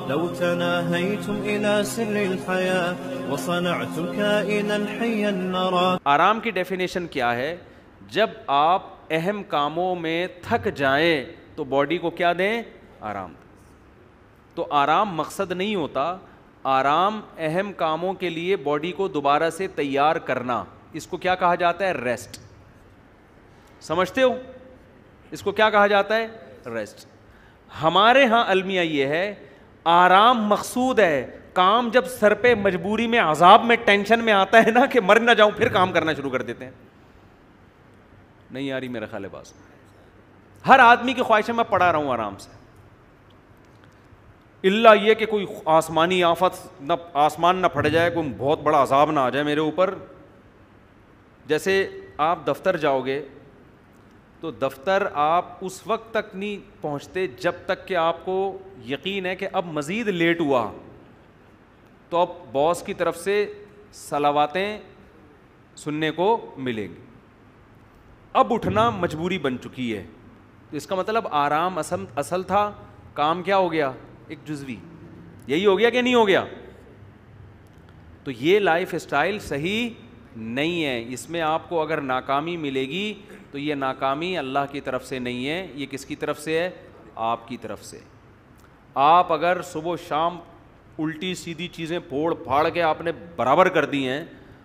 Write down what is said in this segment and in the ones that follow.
لو تناهيتم إلى سر الحياة وصنعتم كائنا حيا نرى. آرام کی ڈیفینیشن کیا ہے؟ جب آپ اہم کاموں میں تھک جائیں تو باڈی کو کیا دیں؟ آرام. تو آرام مقصد نہیں ہوتا، آرام اہم کاموں کے لیے باڈی کو دوبارہ سے تیار کرنا، اس کو کیا کہا جاتا ہے؟ ریسٹ. سمجھتے ہو اس کو کیا کہا جاتا ہے؟ ریسٹ. ہمارے ہاں المیہ یہ ہے آرام مقصود ہے. کام جب سر پہ مجبوری میں، عذاب میں، ٹینشن میں آتا ہے نا کہ مر نہ جاؤں، پھر کام کرنا شروع کر دیتے ہیں. نہیں آ رہی میرا خیال ہے بات. ہر آدمی کی خواہش ہے میں پڑا رہا ہوں آرام سے، اللہ یہ کہ کوئی آسمانی آفت نہ، آسمان نہ پھٹ جائے، کوئی بہت بڑا عذاب نہ آ جائے میرے اوپر. جیسے آپ دفتر جاؤ گے تو دفتر آپ اس وقت تک نہیں پہنچتے جب تک کہ آپ کو یقین ہے کہ اب مزید لیٹ ہوا تو اب باس کی طرف سے صلواتیں سننے کو ملیں گی. اب اٹھنا مجبوری بن چکی ہے. تو اس کا مطلب آرام اصل تھا، کام کیا ہو گیا؟ ایک جزوی. یہی ہو گیا کہ نہیں ہو گیا؟ تو یہ لائف اسٹائل صحیح نہیں ہے. اس میں آپ کو اگر ناکامی ملے گی تو یہ ناکامی اللہ کی طرف سے نہیں ہے، یہ کس کی طرف سے ہے؟ آپ کی طرف سے. آپ اگر صبح و شام الٹی سیدھی چیزیں پھوڑ پھاڑ کے آپ نے برابر کر دی ہیں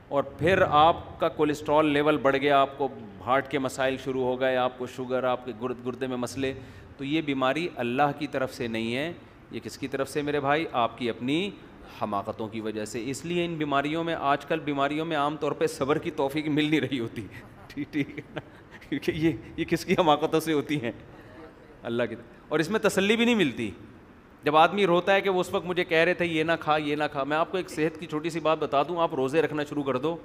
اور پھر آپ کا کولیسٹرول لیول بڑھ گیا، آپ کو ہارٹ کے مسائل شروع ہو گئے، آپ کو شوگر، آپ کے گردے میں مسئلے، تو یہ بیماری اللہ کی طرف سے نہیں ہے. یہ کس کی طرف سے میرے بھائی؟ آپ کی اپنی حماقتوں کی وجہ سے. اس لیے ان بیماریوں میں، آج کل بیماریوں میں عام طور پہ صبر کی توفیق مل نہیں رہی ہوتی. ٹھیک ہے نا؟ کیونکہ یہ کس کی حماقتوں سے ہوتی ہیں؟ اللہ کی. اور اس میں تسلی بھی نہیں ملتی. جب آدمی روتا ہے کہ وہ اس وقت مجھے کہہ رہے تھے یہ نہ کھا یہ نہ کھا. میں آپ کو ایک صحت کی چھوٹی سی بات بتا دوں، آپ روزے رکھنا شروع کر دو،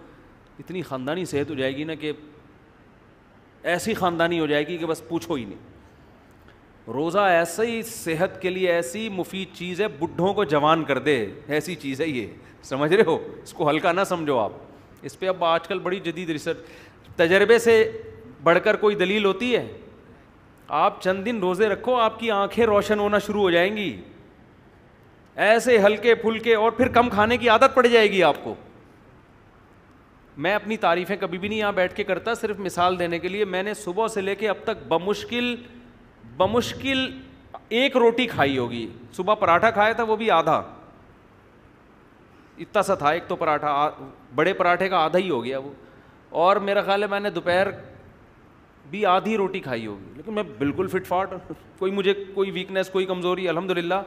اتنی خاندانی صحت ہو جائے گی نا کہ ایسی خاندانی ہو جائے گی کہ بس پوچھو ہی نہیں. روزہ ایسی صحت کے لیے ایسی مفید چیز ہے، بڈھوں کو جوان کر دے ایسی چیز ہے یہ. سمجھ رہے ہو؟ اس کو ہلکا نہ سمجھو آپ. اس پہ اب آج کل بڑی جدید ریسرچ، تجربے سے بڑھ کر کوئی دلیل ہوتی ہے؟ آپ چند دن روزے رکھو، آپ کی آنکھیں روشن ہونا شروع ہو جائیں گی، ایسے ہلکے پھلکے، اور پھر کم کھانے کی عادت پڑ جائے گی آپ کو. میں اپنی تعریفیں کبھی بھی نہیں یہاں بیٹھ کے کرتا، صرف مثال دینے کے لیے. میں نے صبح سے لے کے اب تک بمشکل ایک روٹی کھائی ہوگی. صبح پراٹھا کھایا تھا، وہ بھی آدھا، اتنا سا تھا ایک تو پراٹھا، بڑے پراٹھے کا آدھا ہی ہو گیا وہ. اور میرا خیال ہے میں نے دوپہر بھی آدھی روٹی کھائی ہوگی. لیکن میں بالکل فٹ فاٹ، مجھے کوئی ویکنیس، کوئی کمزوری الحمدللہ.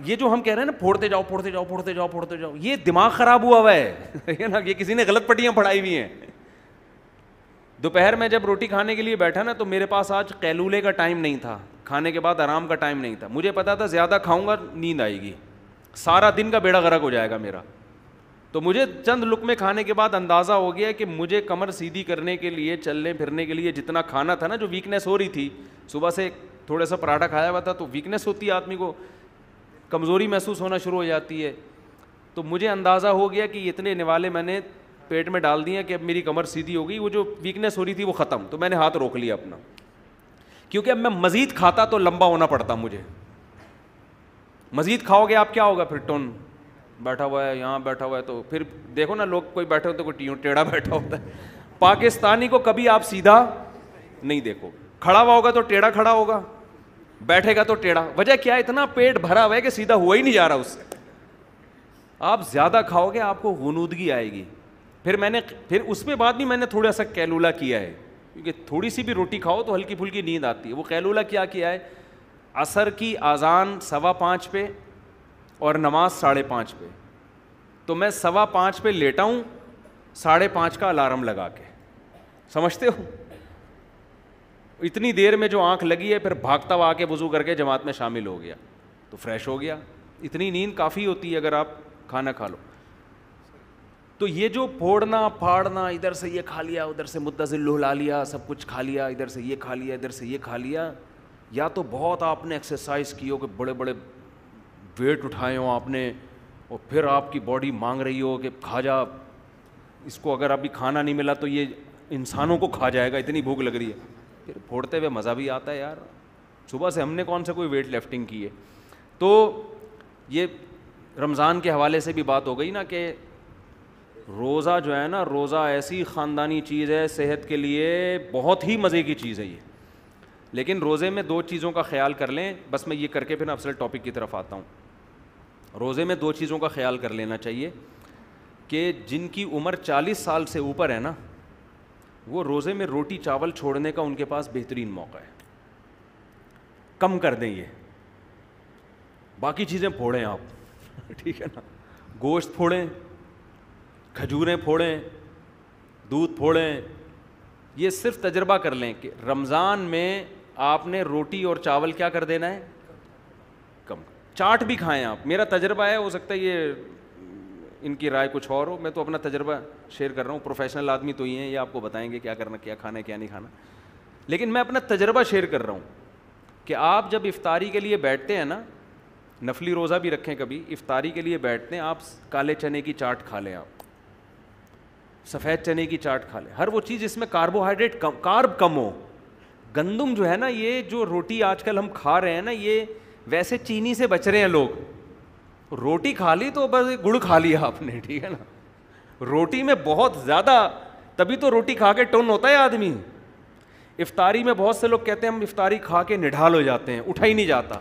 یہ جو ہم کہہ رہے ہیں نا پھوڑتے جاؤ پھوڑتے جاؤ پھوڑتے جاؤ پھوڑتے جاؤ، یہ دماغ خراب ہوا ہوا ہے نا. یہ کسی نے غلط پٹیاں پڑھائی ہوئی ہیں. دوپہر میں جب روٹی کھانے کے لیے بیٹھا نا تو میرے پاس آج قیلولے کا ٹائم نہیں تھا، کھانے کے بعد آرام کا ٹائم نہیں تھا. مجھے پتا تھا زیادہ کھاؤں گا نیند آئے گی، سارا دن کا بیڑا غرق ہو جائے گا میرا. تو مجھے چند لقمے کھانے کے بعد اندازہ ہو گیا کہ مجھے کمر سیدھی کرنے کے لیے، چلنے پھرنے کے لیے جتنا کھانا تھا نا، جو ویکنیس ہو رہی تھی، صبح سے تھوڑا سا پراٹھا کھایا ہوا تھا تو ویکنیس ہوتی ہے، آدمی کو کمزوری محسوس ہونا شروع ہو جاتی ہے. تو مجھے اندازہ ہو گیا کہ اتنے نوالے میں نے پیٹ میں ڈال دیے کہ اب میری کمر سیدھی ہو گئی، وہ جو ویکنیس ہو رہی تھی وہ ختم. تو میں نے ہاتھ روک لیا اپنا، کیونکہ اب میں مزید کھاتا تو لمبا ہونا پڑتا. مجھے مزید کھاؤ گے آپ کیا ہوگا؟ پھر ٹون بیٹھا ہوا ہے، یہاں بیٹھا ہوا ہے، تو پھر دیکھو نا لوگ کوئی بیٹھے ہوتے کوئی ٹیڑھا بیٹھا ہوتا ہے. پاکستانی کو کبھی آپ سیدھا نہیں دیکھو، کھڑا ہوا ہوگا تو ٹیڑھا کھڑا ہوگا، بیٹھے گا تو ٹیڑھا. وجہ کیا ہے؟ اتنا پیٹ بھرا ہوا ہے کہ سیدھا ہوا ہی نہیں جا رہا اس سے. آپ زیادہ کھاؤ گے آپ کو غنودگی آئے گی. پھر اس میں بعد بھی میں نے تھوڑا سا قیلولہ کیا ہے، کیونکہ تھوڑی سی بھی روٹی کھاؤ تو ہلکی پھلکی نیند آتی ہے. وہ قیلولہ کیا ہے؟ عصر کی اذان 5:15 پہ اور نماز 5:30 پہ. تو میں 5:15 پہ لیٹا ہوں، 5:30 کا الارم لگا کے. سمجھتے ہو؟ اتنی دیر میں جو آنکھ لگی ہے، پھر بھاگتا ہوا آ کے وضو کر کے جماعت میں شامل ہو گیا تو فریش ہو گیا. اتنی نیند کافی ہوتی ہے اگر آپ کھانا کھا لو. تو یہ جو پھوڑنا پھاڑنا، ادھر سے یہ کھا لیا، ادھر سے متصل لہلا لیا، سب کچھ کھا لیا، ادھر سے یہ کھا لیا، ادھر سے یہ کھا لیا، یا تو بہت آپ نے ایکسرسائز کی ہو کہ بڑے بڑے ویٹ اٹھائے ہوں آپ نے، اور پھر آپ کی باڈی مانگ رہی ہو کہ کھا جا اس کو، اگر ابھی کھانا نہیں ملا تو یہ انسانوں کو کھا جائے گا، اتنی بھوک لگ رہی ہے. پھر پھوڑتے ہوئے مزہ بھی آتا ہے یار. صبح سے ہم نے کون سا کوئی ویٹ لفٹنگ کی ہے. تو یہ رمضان کے حوالے سے بھی بات ہو گئی نا کہ روزہ جو ہے نا, روزہ ایسی خاندانی چیز ہے, صحت کے لیے بہت ہی مزے کی چیز ہے یہ. لیکن روزے میں 2 چیزوں کا خیال کر لیں, بس میں یہ کر کے پھر اصل ٹاپک کی طرف آتا ہوں. روزے میں 2 چیزوں کا خیال کر لینا چاہیے کہ جن کی عمر 40 سال سے اوپر ہے نا, وہ روزے میں روٹی چاول چھوڑنے کا ان کے پاس بہترین موقع ہے. کم کر دیں یہ, باقی چیزیں پھوڑیں آپ, ٹھیک ہے نا, گوشت پھوڑیں, کھجوریں پھوڑیں, دودھ پھوڑیں. یہ صرف تجربہ کر لیں کہ رمضان میں آپ نے روٹی اور چاول کیا کر دینا ہے, کم. چاٹ بھی کھائیں آپ, میرا تجربہ ہے, ہو سکتا ہے یہ ان کی رائے کچھ اور ہو, میں تو اپنا تجربہ شیئر کر رہا ہوں. پروفیشنل آدمی تو یہ ہیں, یہ آپ کو بتائیں گے کیا کرنا, کیا کھانا ہے, کیا نہیں کھانا. لیکن میں اپنا تجربہ شیئر کر رہا ہوں کہ آپ جب افطاری کے لیے بیٹھتے ہیں نا, نفلی روزہ بھی رکھیں کبھی, افطاری کے لیے بیٹھتے ہیں آپ, کالے چنے کی چاٹ کھا لیں, آپ سفید چنے کی چاٹ کھا لیں. ہر وہ چیز جس میں کاربوہائیڈریٹ کم, کارب کم ہو. گندم جو ہے نا, یہ جو روٹی آج کل ہم کھا رہے ہیں نا, یہ ویسے چینی سے بچ رہے ہیں لوگ. روٹی کھا لی تو بس گڑ کھا لیا آپ نے, ٹھیک ہے نا. روٹی میں بہت زیادہ, تبھی تو روٹی کھا کے ٹون ہوتا ہے آدمی. افطاری میں بہت سے لوگ کہتے ہیں ہم افطاری کھا کے نڈھال ہو جاتے ہیں, اٹھا ہی نہیں جاتا.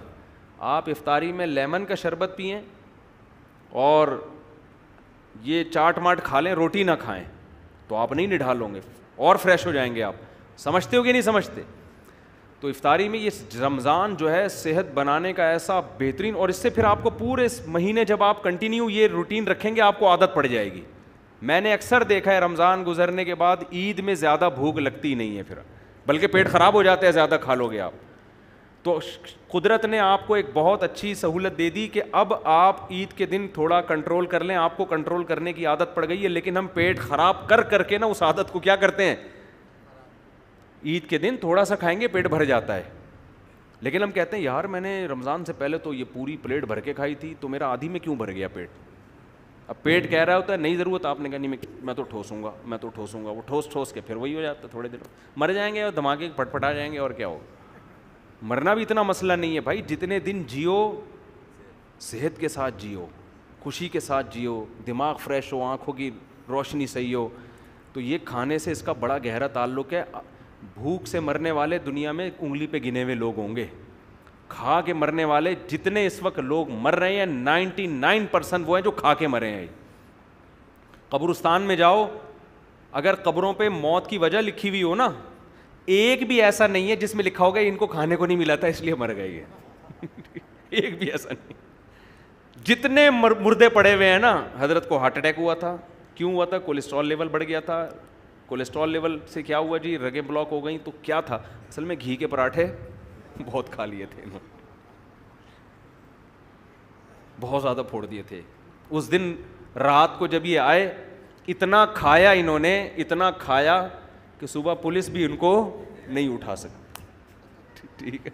آپ افطاری میں لیمن کا شربت پئیں اور یہ چاٹ ماٹ کھا لیں, روٹی نہ کھائیں, تو آپ نہیں نڈھال ہوں گے اور فریش ہو جائیں گے آپ. سمجھتے ہو کہ نہیں سمجھتے؟ تو افطاری میں یہ رمضان جو ہے صحت بنانے کا ایسا بہترین, اور اس سے پھر آپ کو پورے مہینے جب آپ کنٹینیو یہ روٹین رکھیں گے آپ کو عادت پڑ جائے گی. میں نے اکثر دیکھا ہے رمضان گزرنے کے بعد عید میں زیادہ بھوک لگتی نہیں ہے پھر, بلکہ پیٹ خراب ہو جاتا ہے زیادہ کھا لو گے آپ. تو قدرت نے آپ کو ایک بہت اچھی سہولت دے دی کہ اب آپ عید کے دن تھوڑا کنٹرول کر لیں. آپ کو کنٹرول کرنے کی عادت پڑ گئی ہے, لیکن ہم پیٹ خراب کر کر کے نا اس عادت کو کیا کرتے ہیں, عید کے دن تھوڑا سا کھائیں گے پیٹ بھر جاتا ہے. لیکن ہم کہتے ہیں یار میں نے رمضان سے پہلے تو یہ پوری پلیٹ بھر کے کھائی تھی, تو میرا آدھی میں کیوں بھر گیا پیٹ. اب پیٹ کہہ رہا ہوتا ہے نہیں ضرورت, آپ نے کہا نہیں میں تو ٹھوسوں گا, میں تو ٹھوسوں گا. وہ ٹھوس کے پھر وہی ہو جاتا ہے, تھوڑے دنوں مر جائیں گے اور دھماکے پٹ پٹا جائیں گے, اور کیا ہوگا. مرنا بھی اتنا مسئلہ نہیں ہے بھائی, جتنے دن جیو صحت کے ساتھ جیو, خوشی کے ساتھ جیو, دماغ فریش ہو, آنکھوں کی روشنی صحیح ہو. تو یہ کھانے سے اس کا بڑا گہرا تعلق ہے. بھوک سے مرنے والے دنیا میں انگلی پہ گنے ہوئے لوگ ہوں گے, کھا کے مرنے والے جتنے اس وقت لوگ مر رہے ہیں 99% وہ ہیں جو کھا کے مرے ہیں. قبرستان میں جاؤ, اگر قبروں پہ موت کی وجہ لکھی ہوئی ہو نا, ایک بھی ایسا نہیں ہے جس میں لکھا ہوگا ان کو کھانے کو نہیں ملا تھا اس لیے مر گئے. ایک بھی ایسا نہیں. جتنے مردے پڑے ہوئے ہیں نا, حضرت کو ہارٹ اٹیک ہوا تھا, کیوں ہوا تھا, کولیسٹرول لیول بڑھ گیا تھا. کولیسٹرول لیول سے کیا ہوا جی, رگیں بلاک ہو گئیں. تو کیا تھا اصل میں, گھی کے پراٹھے بہت کھا لیے تھے انہوں, بہت زیادہ پھوڑ دیے تھے. اس دن رات کو جب یہ آئے, اتنا کھایا انہوں نے, اتنا کھایا کہ صبح پولیس بھی ان کو نہیں اٹھا سکتی. ٹھیک ہے,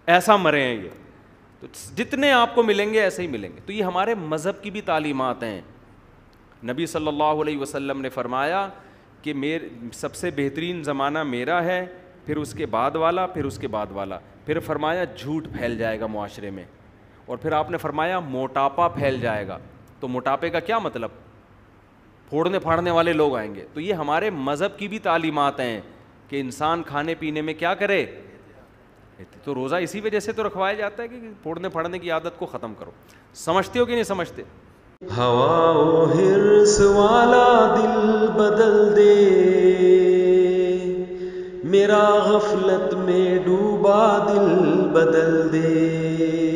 ایسا مرے ہیں یہ. تو جتنے آپ کو ملیں گے ایسے ہی ملیں گے. تو یہ ہمارے مذہب کی بھی تعلیمات ہیں. نبی صلی اللہ علیہ وسلم نے فرمایا کہ سب سے بہترین زمانہ میرا ہے, پھر اس کے بعد والا, پھر اس کے بعد والا. پھر فرمایا جھوٹ پھیل جائے گا معاشرے میں, اور پھر آپ نے فرمایا موٹاپا پھیل جائے گا. تو موٹاپے کا کیا مطلب, پھوڑنے پھاڑنے والے لوگ آئیں گے. تو یہ ہمارے مذہب کی بھی تعلیمات ہیں کہ انسان کھانے پینے میں کیا کرے. تو روزہ اسی وجہ سے تو رکھوایا جاتا ہے کہ پھوڑنے پھاڑنے کی عادت کو ختم کرو. سمجھتے ہو کہ نہیں سمجھتے؟ ہوا و حرص والا دل بدل دے, میرا غفلت میں ڈوبا دل بدل دے.